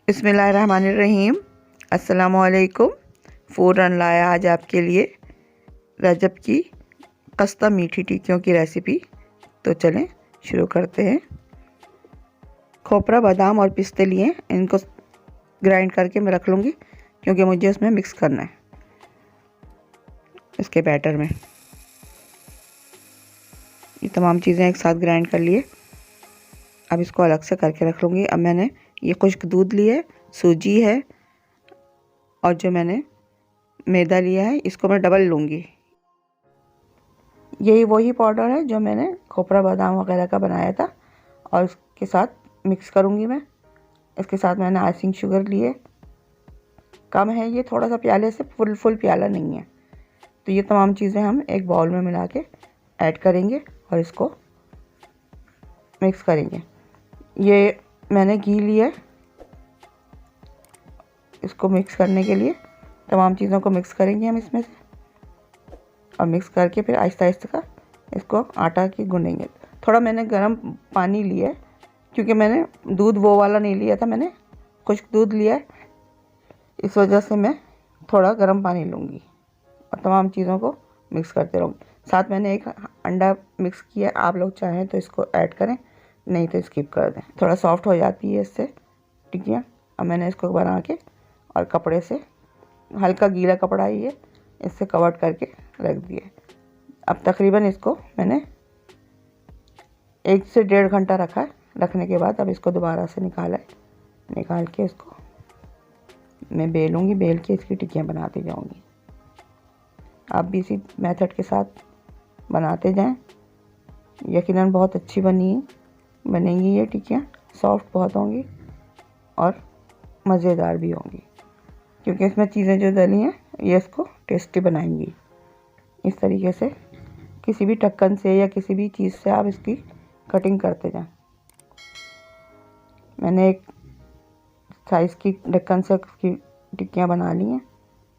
बिस्मिल्लाहिर्रहमानिर्रहीम। अस्सलामुअलैकुम। फ़ौरन लाया आज आपके लिए रजब की खस्ता मीठी टिक्कियों की रेसिपी। तो चलें शुरू करते हैं। खोपरा, बादाम और पिस्ते लिए, इनको ग्राइंड करके मैं रख लूँगी क्योंकि मुझे उसमें मिक्स करना है इसके बैटर में। ये तमाम चीज़ें एक साथ ग्राइंड कर लिए। अब इसको अलग से करके रख लूँगी। अब मैंने ये खुश्क दूध लिया है, सूजी है और जो मैंने मैदा लिया है इसको मैं डबल लूँगी। यही वही पाउडर है जो मैंने खोपरा बादाम वगैरह का बनाया था और इसके साथ मिक्स करूँगी मैं। इसके साथ मैंने आइसिंग शुगर लिए, कम है ये, थोड़ा सा प्याले से, फुल प्याला नहीं है। तो ये तमाम चीज़ें हम एक बाउल में मिला के ऐड करेंगे और इसको मिक्स करेंगे। ये मैंने घी लिया, इसको मिक्स करने के लिए तमाम चीज़ों को मिक्स करेंगे हम इसमें से, और मिक्स करके फिर आहिस्ता आहिस्ता इसको आटा की गूँधेंगे। थोड़ा मैंने गर्म पानी लिया है क्योंकि मैंने दूध वो वाला नहीं लिया था, मैंने खुश्क दूध लिया है, इस वजह से मैं थोड़ा गर्म पानी लूँगी और तमाम चीज़ों को मिक्स करते रहूँगी। साथ मैंने एक अंडा मिक्स किया, आप लोग चाहें तो इसको ऐड करें, नहीं तो स्किप कर दें। थोड़ा सॉफ्ट हो जाती है इससे टिक्कियाँ। अब मैंने इसको बना के और कपड़े से, हल्का गीला कपड़ा ही है, इससे कवर करके रख दिए। अब तकरीबन इसको मैंने 1 से 1.5 घंटा रखा है। रखने के बाद अब इसको दोबारा से निकाल के इसको मैं बेलूँगी। बेल के इसकी टिक्कियाँ बनाती जाऊँगी। आप भी इसी मेथड के साथ बनाते जाएं। यकीनन बहुत अच्छी बनेंगी ये टिक्कियाँ, सॉफ्ट बहुत होंगी और मज़ेदार भी होंगी क्योंकि इसमें चीज़ें जो डली हैं ये इसको टेस्टी बनाएंगी। इस तरीके से किसी भी ढक्कन से या किसी भी चीज़ से आप इसकी कटिंग करते जाएं। मैंने एक साइज़ की ढक्कन से इसकी टिक्कियाँ बना ली हैं।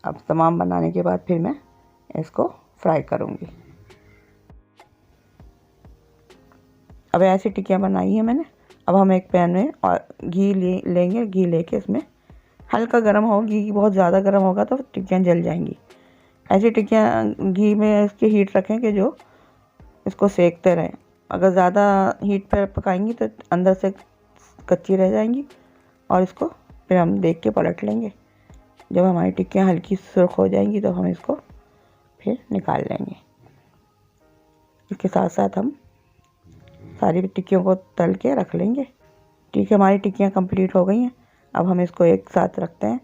अब तमाम बनाने के बाद फिर मैं इसको फ्राई करूँगी। अब ऐसी टिक्कियाँ बनाई है मैंने। अब हम एक पैन में और घी लेंगे। घी लेके इसमें हल्का गर्म हो, घी बहुत ज़्यादा गर्म होगा तो टिक्कियाँ जल जाएंगी। ऐसी टिक्कियाँ घी में इसकी हीट रखें कि जो इसको सेकते रहें। अगर ज़्यादा हीट पर पकाएंगी तो अंदर से कच्ची रह जाएंगी और इसको फिर हम देख के पलट लेंगे। जब हमारी टिक्कियाँ हल्की सुर्ख हो जाएंगी तो हम इसको फिर निकाल लेंगे। इसके साथ साथ हम सारी टिक्कियों को तल के रख लेंगे। ठीक है, हमारी टिक्कियाँ कंप्लीट हो गई हैं। अब हम इसको एक साथ रखते हैं,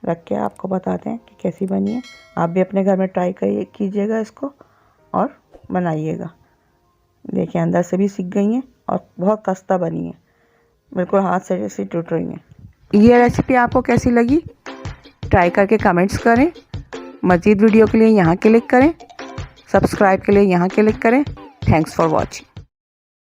रख के आपको बताते हैं कि कैसी बनी है। आप भी अपने घर में ट्राई कीजिएगा इसको और बनाइएगा। देखिए अंदर से भी सिक गई हैं और बहुत खस्ता बनी है, बिल्कुल हाथ से जैसे टूट रही हैं। ये रेसिपी आपको कैसी लगी ट्राई करके कमेंट्स करें। मज़ीद वीडियो के लिए यहाँ क्लिक करें, सब्सक्राइब के लिए यहाँ क्लिक करें। Thanks for watching.